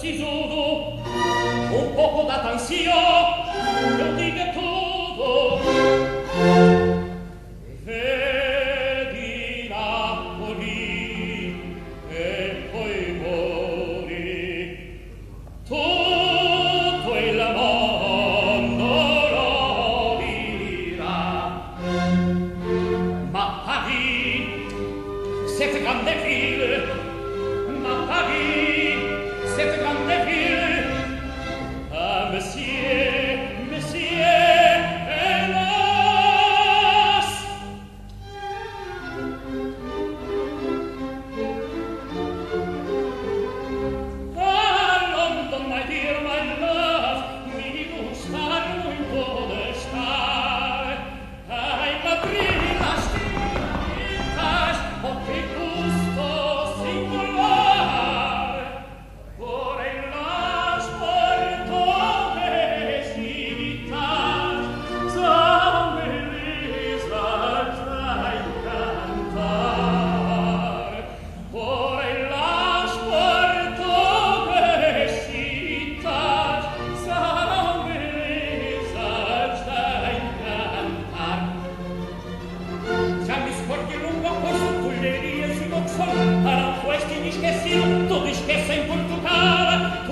sisudo, un poco d'attensio, io dica tutto. Vedi Napoli e poi muori. Tutto il mondo lo dirà. Ma Paris, cette grande ville, ma Paris, cette grande ville, ah, monsieur, monsieur, hélas! Ah, London, my dear, my love, mi gusta muito de estar. Ay, Madrid, las ciudades, oh, qué gusto singular. Por en las portobelesitas, son bellezas a encantar. Por en las portobelesitas, son bellezas a encantar. Já me esporte lungo por su Tuileries y Vauxhall, Aranjuez, que me esquecido, todo esquece en Portugal.